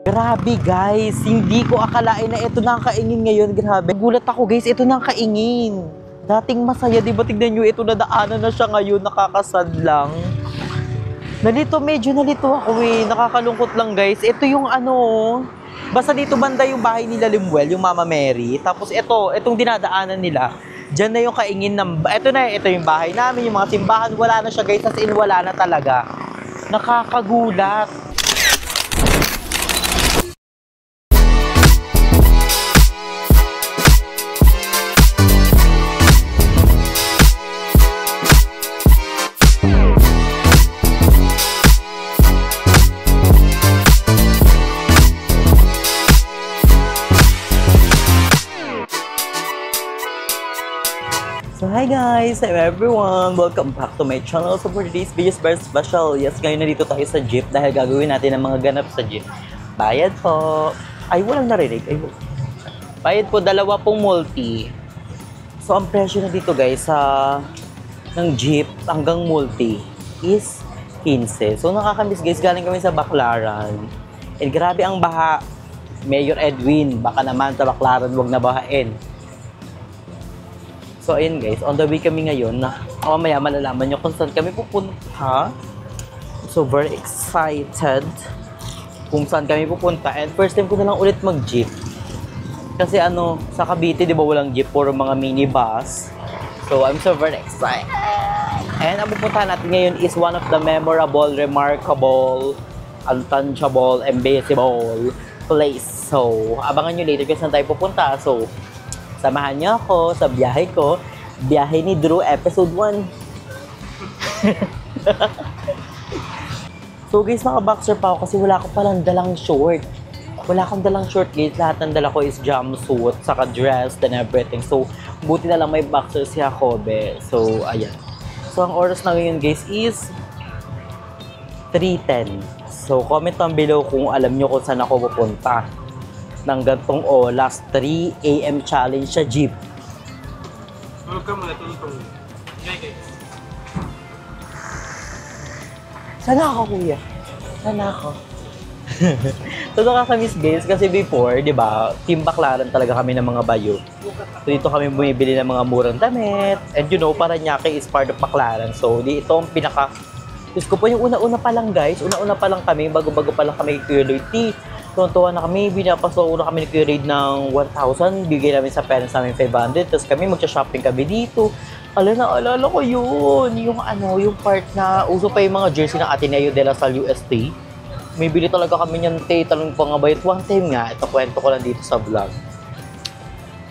Grabe guys, hindi ko akalain na ito na ang kaingin ngayon. Grabe, gulat ako guys, ito na ang kaingin. Dating masaya, di ba? Tignan nyo, ito nadaanan na siya ngayon, nakakasad lang. Medyo nalito ako eh, nakakalungkot lang guys. Ito yung basta dito banda yung bahay nila Limuel, yung Mama Mary. Tapos itong dinadaanan nila, dyan na yung kaingin ng, ito yung bahay namin, yung mga simbahan, wala na siya guys, as in wala na talaga. Nakakagulat. So hi guys, I'm everyone! Welcome back to my channel. So for today's video is very special. Yes, ngayon nandito tayo sa jeep dahil gagawin natin ang mga ganap sa jeep. Bayad po. Ay, walang narinig. Ay, bayad po, 2 pong multi. So ang presyo na dito guys ng jeep hanggang multi is 15. So nakakamiss guys, galing kami sa Baclaran. And grabe ang baha. Mayor Edwin, baka naman sa Baclaran wag na bahain. So ayun guys, on the way kami ngayon na mamaya malalaman nyo kung saan kami pupunta. So very excited kung saan kami pupunta. And first time ko na lang ulit mag-jeep. Kasi sa Cavite, di ba walang jeep, puro mga minibus. So I'm so very excited. And ang pupuntahan natin ngayon is one of the memorable, remarkable, untouchable, embassable place. So abangan nyo later kung saan tayo pupunta. So samahan niyo ako sa biyahe ko. Biyahe ni Drew, episode 1. So guys, naka-boxer pa ako kasi wala ko palang dalang short. Wala akong dalang short guys. Lahat ng dala ko is jumpsuit, saka dress and everything. So, buti na lang may boxer si Jacobe. So, ayan. So, ang oras na ngayon guys is 3:10. So, comment down below kung alam nyo kung saan ako pupunta ng gantong oras, 3 AM challenge sa jeep. Welcome na tuntong. Okay, guys. Sana ako, kuya. Sana ako. So, nakakamiss guys kasi before, di ba, Team Baclaran talaga kami ng mga bayo. So, dito kami bumibili ng mga murang damit. And you know, Parañaque is part of Baclaran. So, ito ang pinaka... Diyos ko po, yung una-una pa lang guys. Una-una pa lang kami, bago-bago pa lang kami kay Loyalty. Tuwan-tuwa na kami, binapaso na kami nag-raid ng 1,000, bigay namin sa parents namin 500, tapos kami magsha-shopping kami dito. Alala ko yun, yung part na uso pa yung mga jersey ng Ateneo de la Salle UST. May bili talaga kami niyan, talong pangabayot. One time nga, ito kwento ko lang dito sa vlog.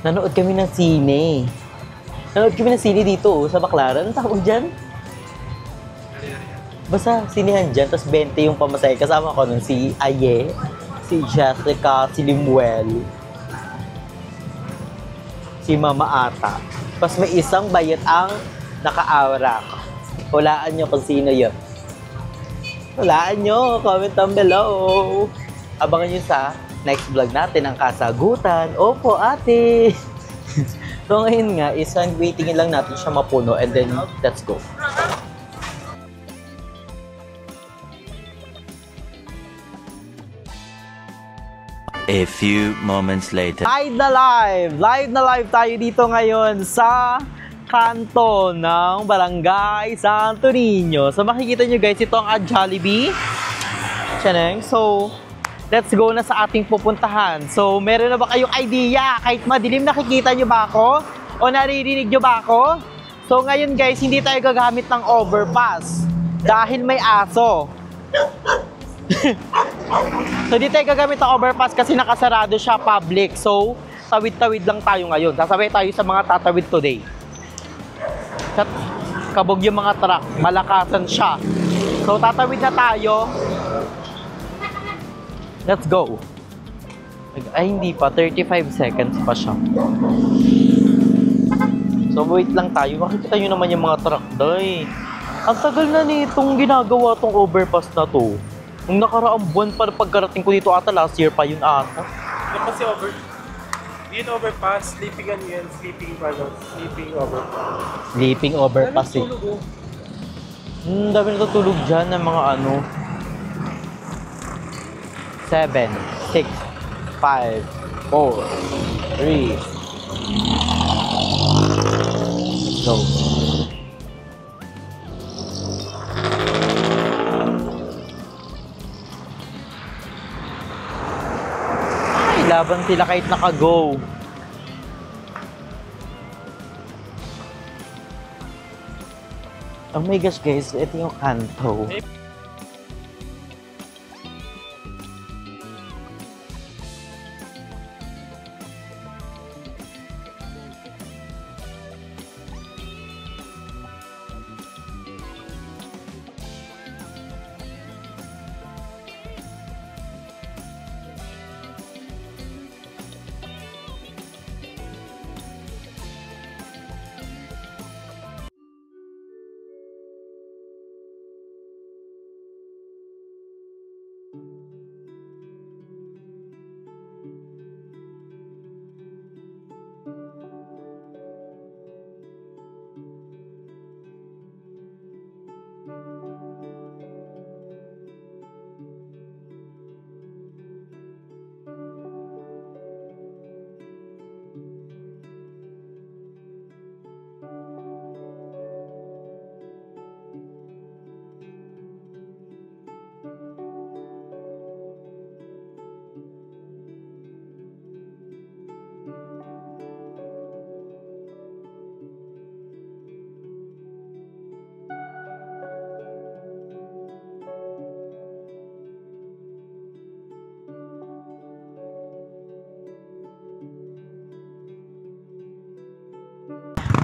Nanood kami ng sine. Dito, sa Baclaran. Ano tawag dyan? Basta sinehan dyan, tapos 20 yung pamasahe. Kasama ko nun si Aye, si Jessica, si Limuel, si Mama Ata. Tapos may isang bayat ang naka-awrak. Hulaan nyo kung sino yun. Hulaan nyo, comment down below. Abangan nyo sa next vlog natin ang kasagutan. Opo, ate! So ngayon nga, waitingin lang natin siya mapuno and then let's go. A few moments later. Live na live tayo dito ngayon sa kanto ng Barangay Santo Niño. So makikita nyo guys, ito ang Jollibee. Chaneng. So let's go na sa ating pupuntahan. So meron na ba kayong idea? Kahit madilim, nakikita nyo ba ako? O naririnig nyo ba ako? So ngayon guys, hindi tayo gagamit ng overpass dahil may aso. So di tayo gagamit ng overpass kasi nakasarado siya, public. So tawid-tawid lang tayo ngayon. Sasabay tayo sa mga tatawid today. Kabog yung mga truck, malakasan siya. So tatawid na tayo. Let's go. Ay hindi pa, 35 seconds pa siya. So wait lang tayo. Makikita nyo naman yung mga truck doy. Ang tagal na nitong ginagawa tong overpass na to. Nung nakaraang buwan pa pagkarating ko dito ata, last year pa yun ata. Kasi over. Yun overpass, sleeping ano yan, sleeping overpass. Sleeping overpass eh. Tulog oh. Dami natutulog dyan ng mga ano. 7, 6, 5, 4, 3. Go. Ay, laban sila kahit naka-go. Oh my gosh guys, ito yung kanto.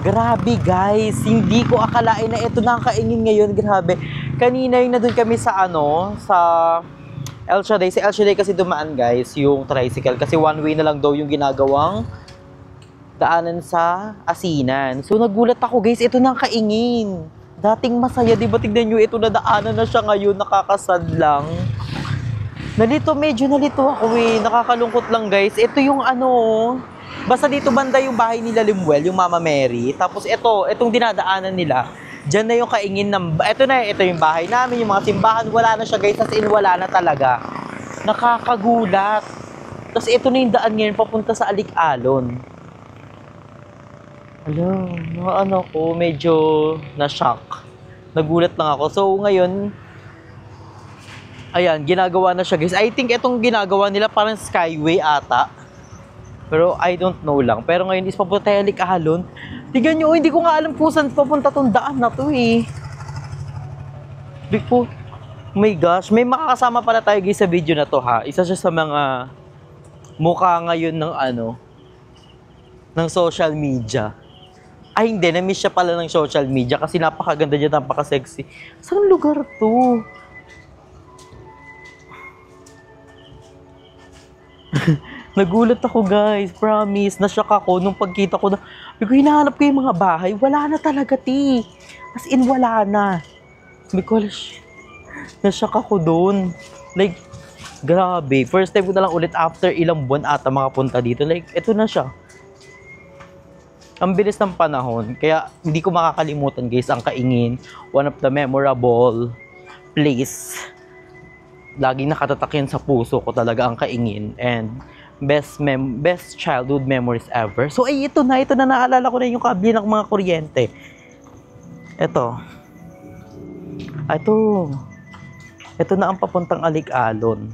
Grabe guys, hindi ko akalain na ito na ang kaingin ngayon. Grabe. Kanina yung nandun kami sa ano, sa El Shaddai. Si El Shaddai kasi dumaan guys, yung tricycle. Kasi one way na lang daw yung ginagawang daanan sa Asinan. So nagulat ako guys, ito na ang kaingin. Dating masaya, di ba? Tignan nyo, ito na daanan na siya ngayon, nakakasad lang. Medyo nalito ako eh. Nakakalungkot lang guys. Ito yung ano, basta dito banda yung bahay nila Limuel, yung Mama Mary. Tapos itong dinadaanan nila, dyan na yung kaingin ng, ito yung bahay namin, yung mga simbahan, wala na siya guys, as in wala na talaga. Nakakagulat. Tapos ito na yung daan ngayon, papunta sa Alik-alon. Ano ko, medyo na-shock. Nagulat lang ako. So ngayon, ayan, ginagawa na siya guys. I think itong ginagawa nila parang skyway ata. Pero I don't know lang. Pero ngayon is papunta tayo Alik-alon. Tignan nyo, hindi ko nga alam kung saan papunta tong daan na to eh. Oh my gosh, may makakasama pala tayo guys sa video na to ha. Isa siya sa mga mukha ngayon ng ano, ng social media. Ay hindi, na-miss siya pala ng social media kasi napakaganda niya, napaka-sexy. Saan lugar to? Nagulat ako guys, promise. Na-shock ako nung pagkita ko na, hinahanap ko yung mga bahay. Wala na talaga ti. As in, wala na. Because, na-shock ako doon. Like, grabe. First time ko na lang ulit after ilang buwan ata mga punta dito. Like, eto na siya. Ang bilis ng panahon. Kaya, hindi ko makakalimutan guys, ang Kaingin. One of the memorable place. Laging nakatatak yan sa puso ko talaga ang Kaingin. And, best childhood memories ever. So, ay, ito na naalala ko na yung kable ng mga kuryente. Ito na ang papuntang Alik-alon.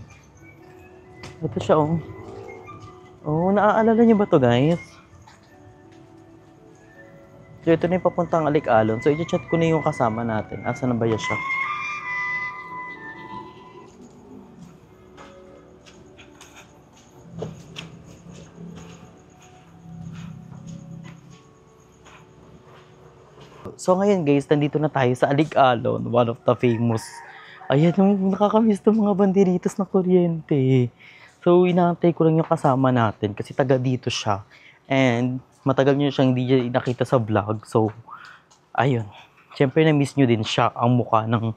Ito siya, oh. Oh, naaalala niyo ba to guys? So, ito na yung papuntang Alik-alon. So, i-chat ko na yung kasama natin. Asa na ba siya? So ngayon guys, nandito na tayo sa Alik-alon, one of the famous. Ayan, nakakamiss itong mga banderitas na kuryente. So inaantay ko lang yung kasama natin kasi taga dito siya. And matagal nyo siyang hindi nakita sa vlog. So, ayun. Siyempre na-miss nyo din siya, ang mukha ng...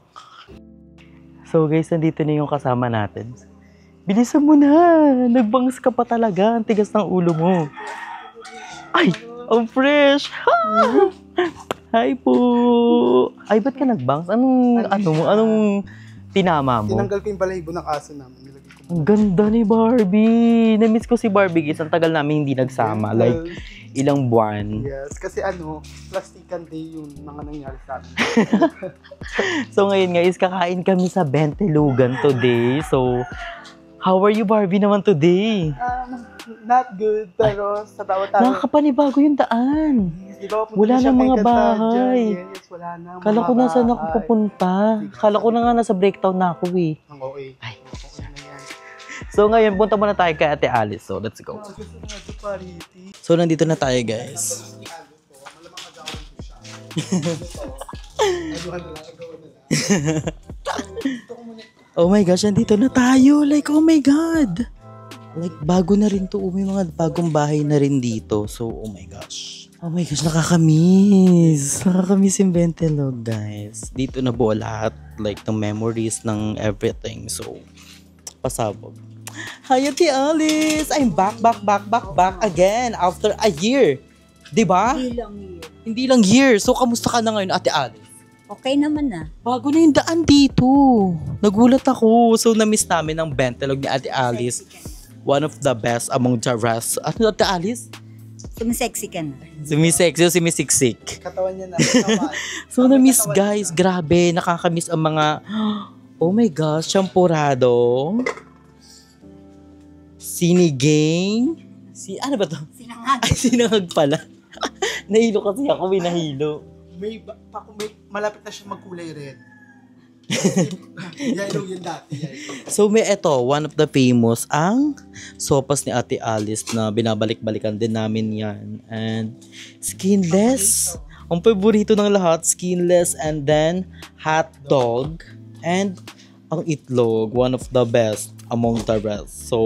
So guys, nandito na yung kasama natin. Bilisan mo na! Nagbangs ka pa talaga. Ang tigas ng ulo mo. Ay, ang fresh! Hi po! Ay, ba't ka nag-bangs? Anong tinama mo? Tinanggal ko yung balahibo ng aso namin. Nilagay ko. Ang ganda ni Barbie! Na-miss ko si Barbie guys. Ang tagal namin hindi nagsama. Like, ilang buwan. Yes, kasi plastikan day yun mga nangyari sa amin. So ngayon guys, kakain kami sa Bentelugan today. So, how are you Barbie naman today? Not good, pero sa tawa-tawa. Nakakapanibago yung daan. Di ba, Wala nang mga bahay. Yes, wala na. Kala ko nasa ako pupunta. Kala ko na nga nasa breakdown na ako eh. Ang OA. Ay. Okay na yan. So ngayon, punta muna tayo kay Ate Alice. So let's go. So nandito na tayo guys. Oh my gosh, nandito na tayo. Like, oh my God. Like, bago na rin to. May mga bagong bahay na rin dito. So, oh my gosh. Oh my gosh, nakakamiss. Nakakamiss yung Bentelog, guys. Dito na buo lahat. Like, ng memories, ng everything. So, pasabog. Hi, Ate Alice! I'm back again after a year. Diba? Hindi lang year. So, kamusta ka na ngayon, Ate Alice? Okay naman na. Bago na yung daan dito. Nagulat ako. So, na-miss namin ang Bentelog ni Ate Alice. One of the best among the rest. Ano, Ate Alice? Sumisexy ka na. Sumisexy o sumisiksik. Katawan niya na. So, na-miss guys. Grabe. Nakakamiss ang mga... Oh my gosh. Champurado. Sinigang. Ano ba to? Sinangag. Ay, sinangag pala. Nahilo kasi ako. May nahilo. May malapit na siya magkulay red. Yellow yun dati. So may one of the famous ang sopas ni Ate Alice na binabalik-balikan din namin yan. And skinless. Ang paborito ng lahat, skinless, and then hot dog. And ang itlog, one of the best among the rest. So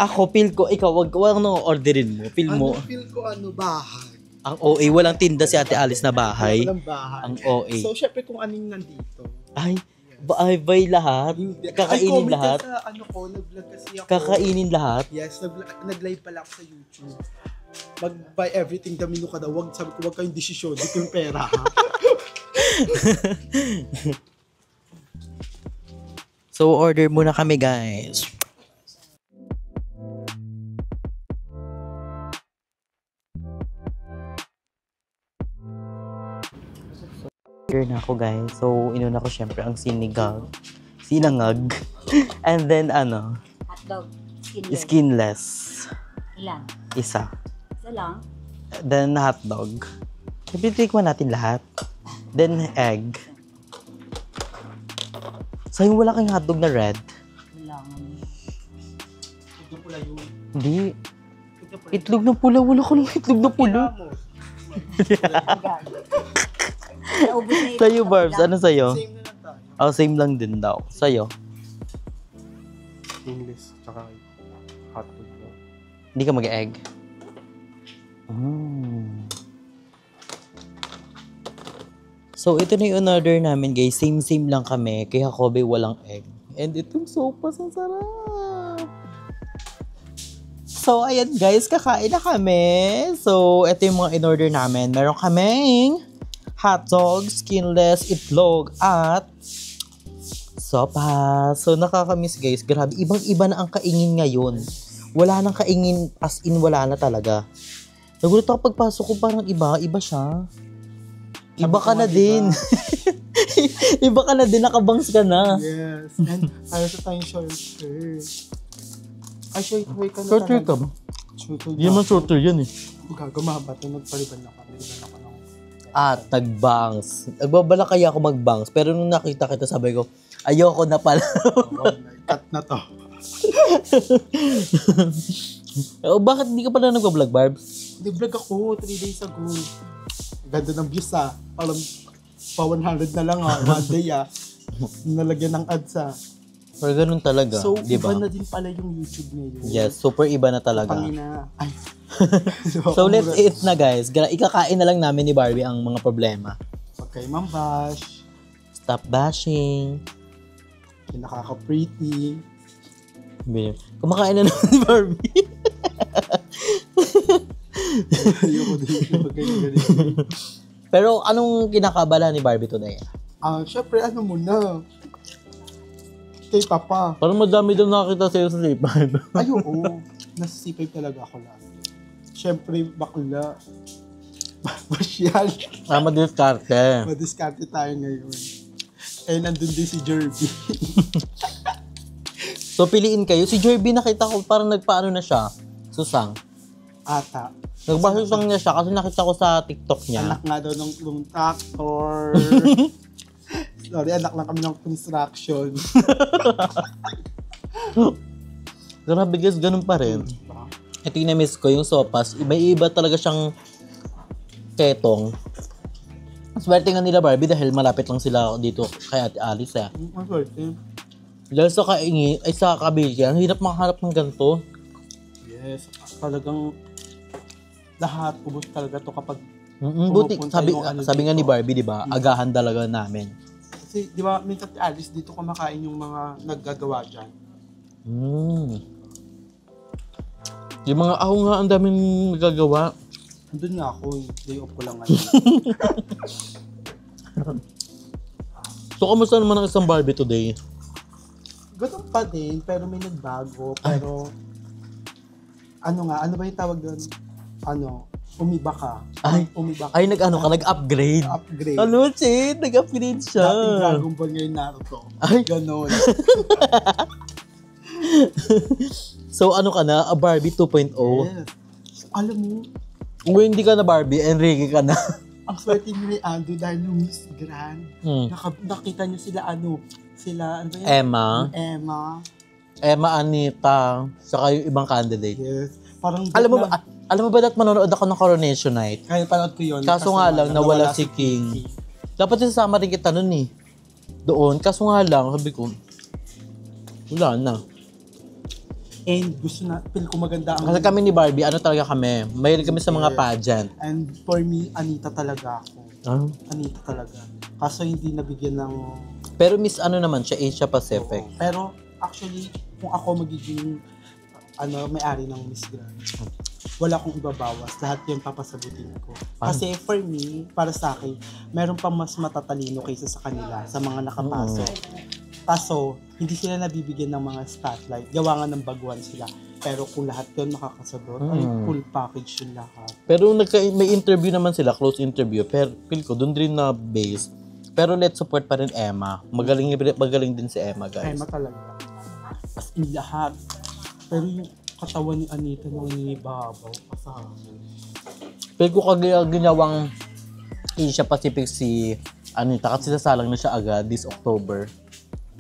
ako, feel ko, ikaw, wag nang orderin mo. Feel mo. Feel ko bahay. Ang OA, walang tinda si Ate Alice na bahay. Walang bahay. Ang OA. So, syempre kung anong nandito. Ay, bay lahat? Kakainin lahat? Sa nag-vlog kasi ako. Kakainin lahat? Yes, nag-live pala ako sa YouTube. Mag-buy everything the menu ka daw. Sabi ko, wag kayong desisyon. Di ko yung pera, ha? So, order muna kami, guys. Here na ako, guys. So, inuna ko syempre ang sinangag. And then, Hotdog. skinless. Ilan? Isa. Isa lang? Then, hotdog. Ibitikman natin lahat. Then, egg. Sa'yo wala kang hotdog na red? Wala nga. Ito pula yun. Hindi. Itlog na pula. Wala ka ng itlog na pula. Naubos na ito. Sa'yo, Barbs. Ano sa'yo? Same na lang tayo. Oh, same lang din daw. Sa'yo? English, tsaka hotdog. Hindi ka mag-egg? So, ito na yung order namin, guys. Same lang kami. Kay Jacobe, walang egg. And itong sopas, ang sarap. So, ayan, guys. Kakain na kami. So, ito yung mga in-order namin. Meron kaming hotdog, skinless, itlog, at sopas. So, nakakamiss, guys. Grabe, ibang-iba na ang kaingin ngayon. Wala nang kaingin, as in wala na talaga. Nagulat ako pagpasok ko, parang iba siya. Iba ka na din. Iba ka na din, nakabangs ka na. Yes. And para sa tayong short hair. Ay, short hair ka na Short hair ka ba? Short hair Hindi naman short hair yan eh. Gagumaba ito, nagpaliban ako. Nagpaliban ako ng... At nagbangs. Nagbabala kaya ako magbangs. Pero nung nakita kita, sabi ko, ayoko na pala. Cut na to. Bakit hindi ka pala nag-vlog, Barbs? Nag-vlog ako 3 days ago. Ganda ng views pa 100 na lang one day nalagyan ng ads Pero ganun talaga, So, diba? iba na din pala yung YouTube ngayon. Yes, super iba na talaga. Pangina. Ay. So, let's eat na, guys. Ikakain na lang namin ni Barbie ang mga problema. Huwag kayo mambash. Stop bashing. Yung nakaka-pretty. Kumakain na naman ni Barbie. Ayoko din. Magaling. Pero anong kinakabala ni Barbie today? Syempre, ano muna. Kay Papa. Parang madami daw nakakita sa'yo sa lipan. Ay, oo. Nasisipay talaga ako lang. Syempre, bakla. Masyal. Madiskarte. Madiskarte tayo ngayon. Eh, nandun din si Jerby. So, piliin kayo. Si Jerby, nakita ko parang nagpaano na siya. Susang. Ata. Nagpasusang niya siya kasi nakita ko sa TikTok niya. Anak nga daw ng tractor. Sorry, anak lang kami ng construction. Grabe guys, ganun pa rin. Ito yung na-miss ko, yung sopas. Iba talaga siyang ketong. Swerte nga nila Barbie dahil malapit lang sila dito kay Ate Alice eh. Maswerte. Dahil sa kaingi, ay sa Kabilya, ang hirap makaharap ng ganito. Yes, talagang lahat ubos talaga to kapag Buti, pumupunta sabi, yung ano sabi nga ni dito. Barbie, di ba? Agahan talaga namin. Kasi, di ba, minsan si Alice dito kumakain yung mga naggagawa dyan. Yung mga ako nga, ang daming nagagawa. Andun nga ako, day off ko lang ngayon. So, kamusta naman ang isang Barbie today? Ganun pa din, pero may nagbago. Pero, ano ba yung tawag doon? Umiba ka. Ay. Umiba ka. Ay, nag-upgrade. Upgrade. Ano, shit? Nag-upgrade siya. Dating Dragon Ball ngayon Naruto. Ay. Ganon. So, ano ka na? A Barbie 2.0? Yes. Alam mo, Kung hindi ka na Barbie, Enrique ka na. ang swerte ni Ando dahil yung Miss Grand. Hmm. Nakita niyo sila ano ba yan? Emma, Emma. Anita, saka yung ibang candidate. Yes. Parang Alam mo ba that manonood ako ng Coronation Night? kaya panood ko yun. Kaso nga lang, nawala si King. Dapat sasama rin kita nun eh. Doon. Kaso nga lang, sabi ko, wala na. And feel ko maganda ang... Kasi kami ni Barbie, ano talaga kami? Mahilig kami sa mga pageant. And for me, Anita talaga ako. Ah. Anita talaga. Kaso hindi nabigyan ng... Pero Miss ano naman siya, Asia Pacific. Pero actually, kung ako magiging may-ari ng Miss Grand, wala akong ibabawas. Lahat yun papasagutin ko. Kasi for me, para sa akin, meron pa mas matatalino kaysa sa kanila, sa mga nakapasok. Kaso, hindi sila nabibigyan ng mga spotlight. Gawa nga ng baguhan sila. Pero kung lahat yun makakasagot, ay full package yung lahat. Pero may interview naman sila, close interview. Pero feel ko, doon rin na base. Pero let's support pa rin Emma. Magaling din si Emma, guys. Emma talaga. As in lahat. Pero yung katawan ni Anita nang inibabaw pa sa akin. Pero kung ginawang Asia Pacific si Anita, kasi sasalang na siya agad this October.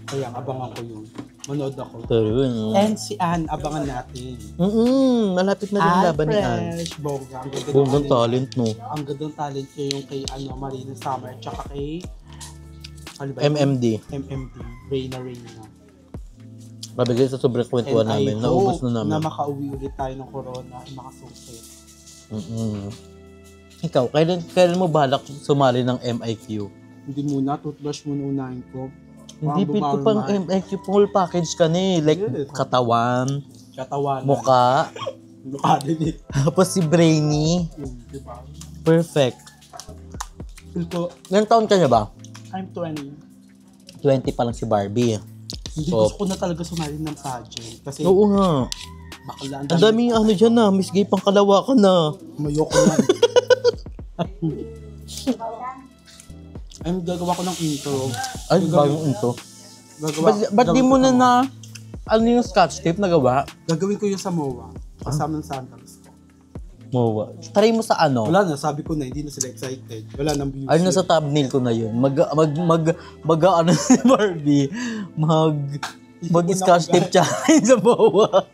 Kaya abangan ko yun. Manood ako. True. And si Anne, abangan natin. Malapit na rin ang laban ni Anne. Fresh, bongga. Ang ganda ng Bonggang ano- talent, no? Ang ganda ng talent niya yung kay Marina Summer tsaka kay MMD. MMD. Reyna. Mabigay sa sobrang kwentuhan And namin. I Naubos hope na namin. na makauwi ulit tayo ng corona at makasukit. Ikaw, kailan mo balak sumali ng MIQ? Hindi muna, toothbrush muna unahin ko. Hindi pil ko pang MIQ full package ka ni. Like, Yes. katawan, Katawanan. muka, Mukha din eh. tapos si Brainy. Diba? Perfect. Feel ko, Ilang taon ka na ba? I'm 20. 20 pa lang si Barbie. Hindi So, gusto ko na talaga sumali ng pageant. Kasi Oo nga. bakla. Ang daming ano dyan na. Miss Gay pang kalawa ka na. Mayoko na. Gagawa ko ng intro. Ay, bagong ito. Ba't di mo na ano yung scotch tape nagawa? Gagawin ko yung sa MOA. Kasama ng sandals ko. Mowa. Try mo sa ano? Wala na, sabi ko na, hindi na sila excited. Wala nang views. Ay, nasa thumbnail ko na yun. Ano si Barbie? Mag-scotch tape challenge sa Mowa.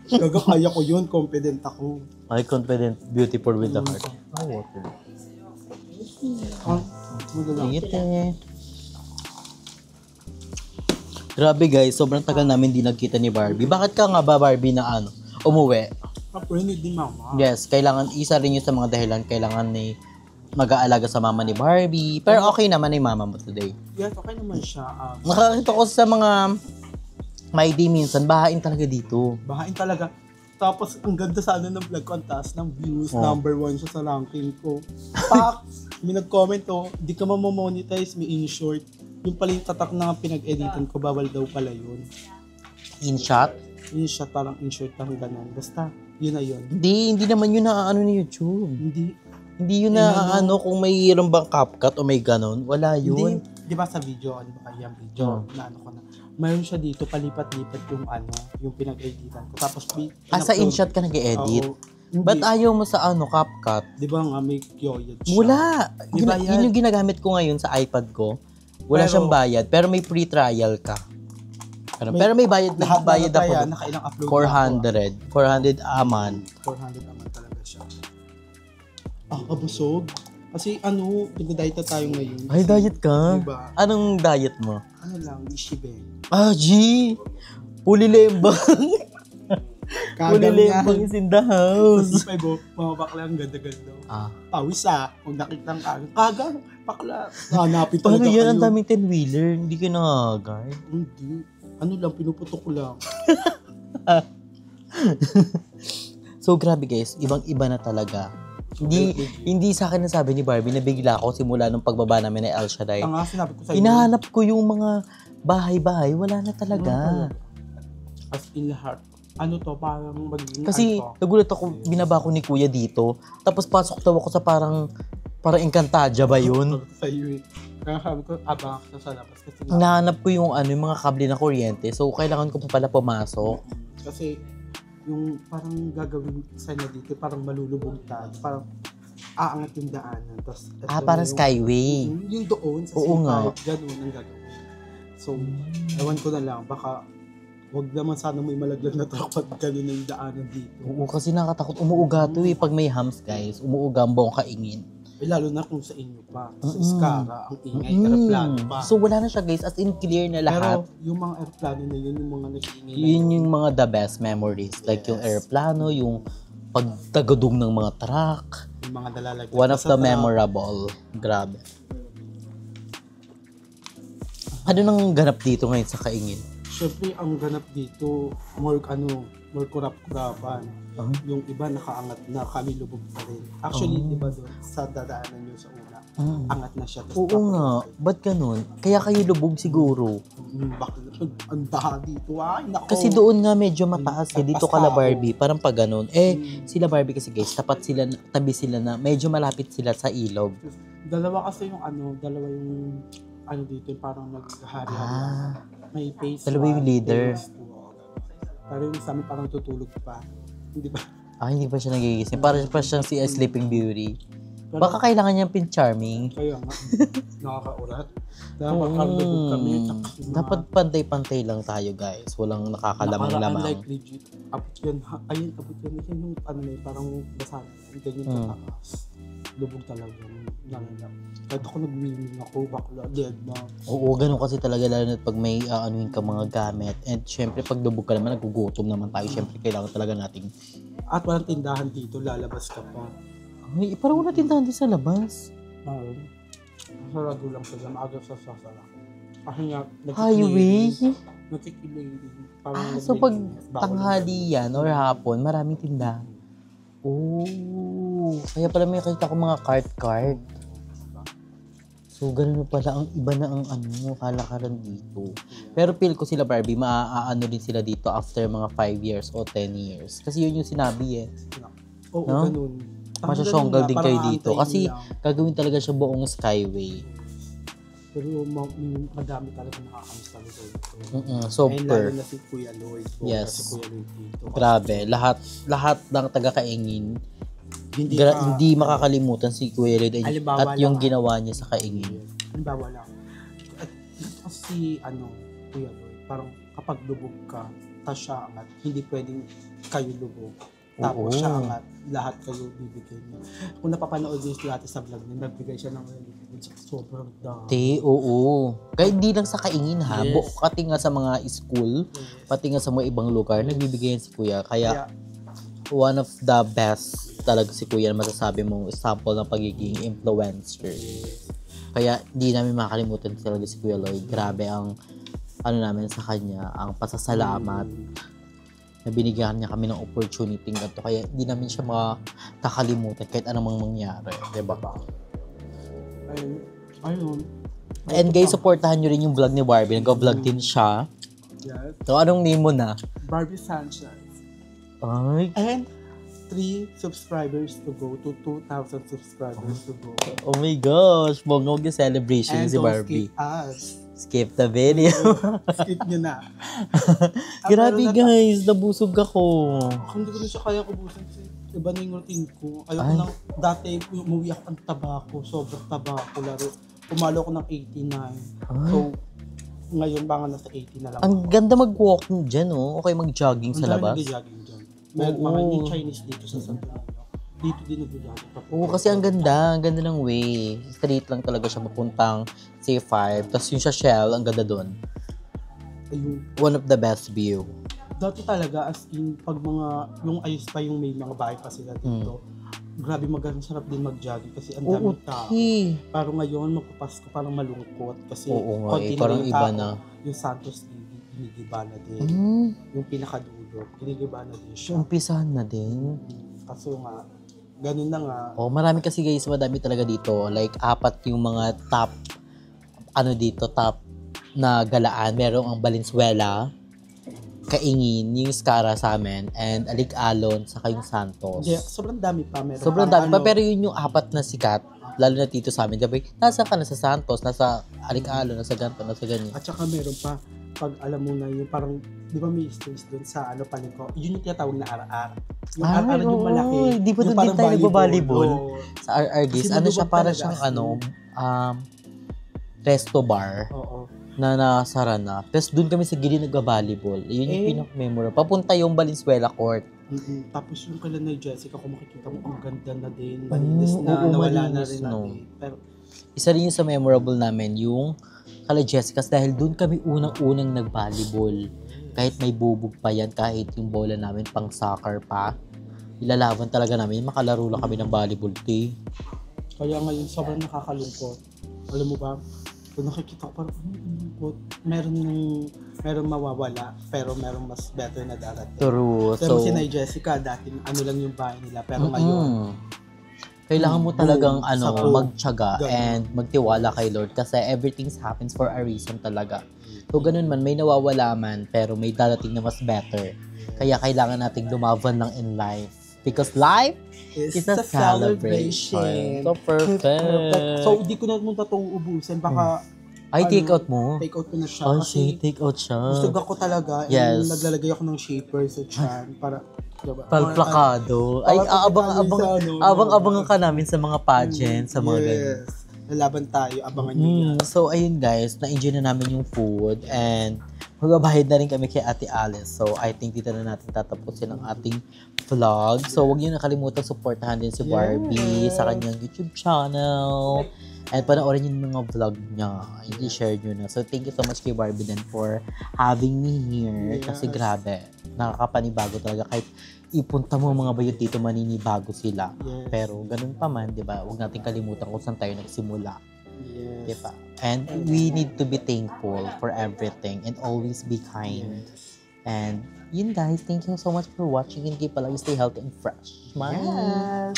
Kaya ko yun, confident ako. Ay, confident, beautiful with the heart. Oh, water. Ingit eh. Grabe guys, sobrang tagal namin di nagkita ni Barbie. Bakit ka nga ba Barbie na umuwi? Kaprenid ni mama. Yes, kailangan, isa rin yun sa mga dahilan, kailangan ni mag-aalaga sa mama ni Barbie. Pero okay naman ni mama mo today. Yes, okay naman siya. Nakakita ko sa mga may di minsan, bahain talaga dito. Bahain talaga. Tapos, ang ganda sana ng vlog ko, ang taas ng views, Oh. number 1 siya sa ranking ko. Pak! May nag-comment, di ka mamamonetize, may in-short. Yung pala yung tatak na pinag-editan ko, bawal daw pala yun. In-shot? In-shot, parang in-short lang ganun. Basta, yun na yun. Hindi naman yun na ano ni YouTube. Hindi yun na Ano? kung may bang CapCut o may ganon. Wala yun. Hindi, di ba sa video, ano ba kaya yung video, na ano ko na, mayroon siya dito, palipat-lipat yung pinag-editan ko. Tapos, Sa in-shot ka nag-edit? Oo. Hindi. Ba't ayaw mo sa CapCut? Di ba nga may kyoyod siya? Wala. May bayad. Yun yung ginagamit ko ngayon sa iPad ko. Wala Pero- siyang bayad, pero may free trial ka. Pero may bayad, Lahat nagbayad na ako. kaya, doon. nakailang upload 400 a month. 400 naman talaga siya. Kabusog. Kasi pinadiet na tayo ngayon. Ay, diet ka? Diba? Anong diet mo? Ano lang, ishibe. G! Pulilembang. Kagang Pulilembang yan. is in the house. Tapos may mga bakla ang ganda-ganda. Ah. Pawis kung nakita ng kagang. Kagang, bakla. Hanapin Paano talaga yan? Ang kayo. daming 10-wheeler. Hindi ka nakagay. Hindi. Ano lang, pinuputok ko lang. So, grabe guys. Ibang-iba na talaga. Hindi sa akin nasabi ni Barbie na bigla ako simula nung pagbaba namin ng El Shaddai. Ang nga sinabi ko sa'yo. Hinahanap ko yung mga bahay-bahay. Wala na talaga. As in lahat. Ano to, parang magiging Kasi nagulat ako, binaba ko ni Kuya dito. Tapos pasok daw ako sa parang Encantadia ba yun? Sa'yo eh. Kaya sabi ko, abang ako sa labas. Kasi Hinahanap ko yung yung mga kable na kuryente. So, kailangan ko pa pala pumasok. Kasi yung parang gagawin sana dito, parang malulubog tayo. Parang aangat yung daanan. Tapos, Parang skyway. Yung doon, sa Oo nga. ganun ang gagawin. So, ewan ko na lang, baka wag naman sana may malaglag na truck pag ganun na yung daanan dito. Oo, kasi nakatakot. Umuuga to Pag may hams, guys. Umuuga ang buong kaingin. Lalo na kung sa inyo pa. Sa Iskara, ang ingay, aeroplano pa. So, wala na siya, guys. As in, clear na lahat. Pero yung mga aeroplano na yun, yung mga nag-iingay. Yun yung mga the best memories. Like yung airplano, yung pagtagadong ng mga truck. Yung mga nalalaglag. One of sa the truck. memorable. Grabe. Ano nang ganap dito ngayon sa Kaingin? Siyempre, ang ganap dito, more kurap-kurapan. Yung iba nakaangat na, kami lubog pa rin. Actually, di ba doon, sa dadaanan nyo sa una, angat na siya. Tapos Oo nga. Ba't ganun? Kaya kayo lubog siguro. Ang baha dito, ay, nako. Kasi doon nga medyo mataas Dito Pas kala tao. Barbie. Parang pag ganun. Sila Barbie kasi guys, tabi sila na, medyo malapit sila sa ilog. Dalawa kasi yung dito, yung parang naghahari-hari. May phase Dalawa yung 1, leader. phase 2. Pero yung sa amin parang tutulog pa. Hindi ba? Hindi pa siya nagigising. Parang pa siyang si Sleeping Beauty. Pero, Baka kailangan niyang pin-charming. kaya nga, nakakaurat. Nakakalubog kami. Dapat pantay-pantay lang tayo, guys. Walang nakakalamang-lamang. Like legit, abot yan. Ayun, abot yan. Yan yung parang basa. Ganyan kataas. Lubog talaga. Nangyayap. Kahit ako nag-winning ako, bakla, dead na. Oo, ganun kasi talaga lalo na pag may anuhin ka mga gamit. And syempre, pag lubog ka naman, nagugutom naman tayo. Syempre, kailangan talaga nating... At walang tindahan dito, lalabas ka pa. Ay, parang wala tindahan din sa labas. Sarado lang sila, maaga sa sasara. Kasi nga, Highway? nagkikiling. So pag tanghali yan or hapon, maraming tindahan. Oh, kaya pala may kita ko mga cart. So, ganun pala, ang iba na ang kalakaran dito. Pero feel ko sila Barbie, maaano din sila dito after mga 5 years o 10 years. Kasi yun yung sinabi Oo, no? ganun. Masyashonggal din kayo Parang dito. aantayin Kasi lang. gagawin talaga siya buong skyway. Pero madami talaga nakakamiss talaga dito. Ayun, lalo Super. na si Kuya Lloyd. Yes. Si Kuya Lloyd dito. Grabe. Lahat ng taga-Kaingin, Hindi hindi makakalimutan si Kuya Lloyd Halimbawa at yung lang, ginawa niya sa Kaingin. Halimbawa lang. At ganito kasi Kuya Lloyd, parang kapag lubog ka, tas siya angat, hindi pwedeng kayo lubog. Tapos Oo. siya angat, lahat kayo bibigay niya. Kung napapanood niyo dati sa vlog niya, nagbigay siya ng sobrang dami. Oo. Kaya hindi lang sa Kaingin ha. Yes. Pati nga sa mga school, pati nga sa mga ibang lugar, nagbibigay yan si Kuya. Kaya one of the best talaga si Kuya na masasabi mong sample ng pagiging influencer. Kaya hindi namin makakalimutan talaga si Kuya Lloyd. Grabe ang namin sa kanya, ang pasasalamat. na binigyan niya kami ng opportunity nga to. Kaya hindi namin siya makakalimutan kahit anong mangyari. Diba? Ayun. And guys, supportahan nyo rin yung vlog ni Barbie. Nag-vlog din siya. Yes. So, anong name mo na? Barbie Sanchez. Ay, And 3 subscribers to go to 2,000 subscribers to go. oh my gosh. Bongog yung celebration And si don't Barbie. skip us. Skip the video. Skip nyo na. Grabe guys, nabusog ako. Hindi ko na siya kaya kubusin kasi iba na yung routine ko. Ayoko Ay. nang, dati umuwi ako ng tabako, sobrang tabako, laro. Pumalo ako ng 89. So, ngayon baka nasa 80 na lang. Ang ganda mag-walking dyan, oh. Okay mag-jogging sa labas. Ang dami nag-jogging dyan. May Oo. mga new Chinese dito sa Santo Niño. Dito din nag-jogging. Oo, kasi ang ganda ng way. Straight lang talaga siya mapuntang C5. Tapos yung sa Shell, ang ganda doon. Ayun. One of the best view. Dati talaga, as in, pag mga, yung ayos pa yung may mga bahay pa sila dito, grabe sarap din mag-jogging kasi ang Oo, daming tao. Pero ngayon, magpapasko parang malungkot kasi Oo nga, konti parang yung iba tao. na. Yung Santos, ginigiba na din. Yung pinakadulo, ginigiba na din siya. Umpisahan na din. Kaso nga, ganun na nga. Oh, marami kasi guys, madami talaga dito. Like, 4 yung mga top na galaan. Merong ang Valenzuela, Kaingin, yung Skara sa amin, and Alig-alon, saka yung Santos. Hindi, sobrang dami pa. Meron Sobrang pang dami pa, pero yun yung 4 na sikat, lalo na dito sa amin. Sabi, nasa ka, nasa Santos, nasa Alig-alon, nasa ganito, nasa ganyan. At saka meron pa, pag alam mo na yung parang, di ba may space doon sa paliko, yun yung tinatawag na RR. Yung Ay, RR yung oo. malaki. Di ba yung doon din parang tayo nagba-volleyball? Oo. Sa RR guys, Kasi ano siya, malubog para talaga, siyang as in. resto bar Oo. na nasara na. Tapos doon kami sa gilid nagba-volleyball. Yun yung Eh. pinaka-memorable. Papunta yung Valenzuela Court. Tapos yung kailan na Jessica, kung makikita mo, ang ganda na din. Oo, Malinis na, oo, nawala na malinis, rin no. natin. Pero, Isa rin yung sa memorable namin, yung kala Jessica's dahil doon kami unang-unang nag-volleyball. Kahit may bubog pa yan, kahit yung bola namin pang soccer pa, ilalaban talaga namin. Makalaro lang kami ng volleyball day. kaya ngayon, sobrang nakakalungkot. Alam mo ba, kung nakikita ko parang, lungkot. Meron mawawala, pero meron mas better na darating. True. Pero So, si Nay Jessica, dati ano lang yung bahay nila, pero ngayon, kailangan mo talagang Sa boom. magtiyaga Ganun. and magtiwala kay Lord kasi everything happens for a reason talaga. So ganun man, may nawawala man pero may darating na mas better. Kaya kailangan nating lumaban lang in life. Because life is a celebration. So perfect. So, hindi ko na munta itong ubusin. Baka, Ay, take out mo. take out ko na siya. Oh, kasi, shit, take out siya. busog ako talaga. Yes. And naglalagay ako ng shaper sa chan para, diba? Palplakado. Ay, abangan ka namin sa mga pageant, sa mga ganyan. Yes. Lalaban tayo, abangan nyo yan. So, ayun guys, na-enjoy na namin yung food and magbabayad na rin kami kay Ate Alice. So, I think dito na natin tatapusin ang ating vlog. So, huwag niyo nakalimutan supportahan din si Barbie sa kanyang YouTube channel. And panoorin yung mga vlog niya. I-share nyo na. So, thank you so much kay Barbie din for having me here. Yes. Kasi grabe, nakakapanibago talaga. Kahit ipunta mo ang mga bayot dito, maninibago sila. Yes. Pero ganun pa man, di ba? Huwag natin kalimutan kung saan tayo nagsimula. Yes. Di ba? And we need to be thankful for everything and always be kind. Yes. And yun guys, thank you so much for watching and keep palagi stay healthy and fresh. Bye! Yes.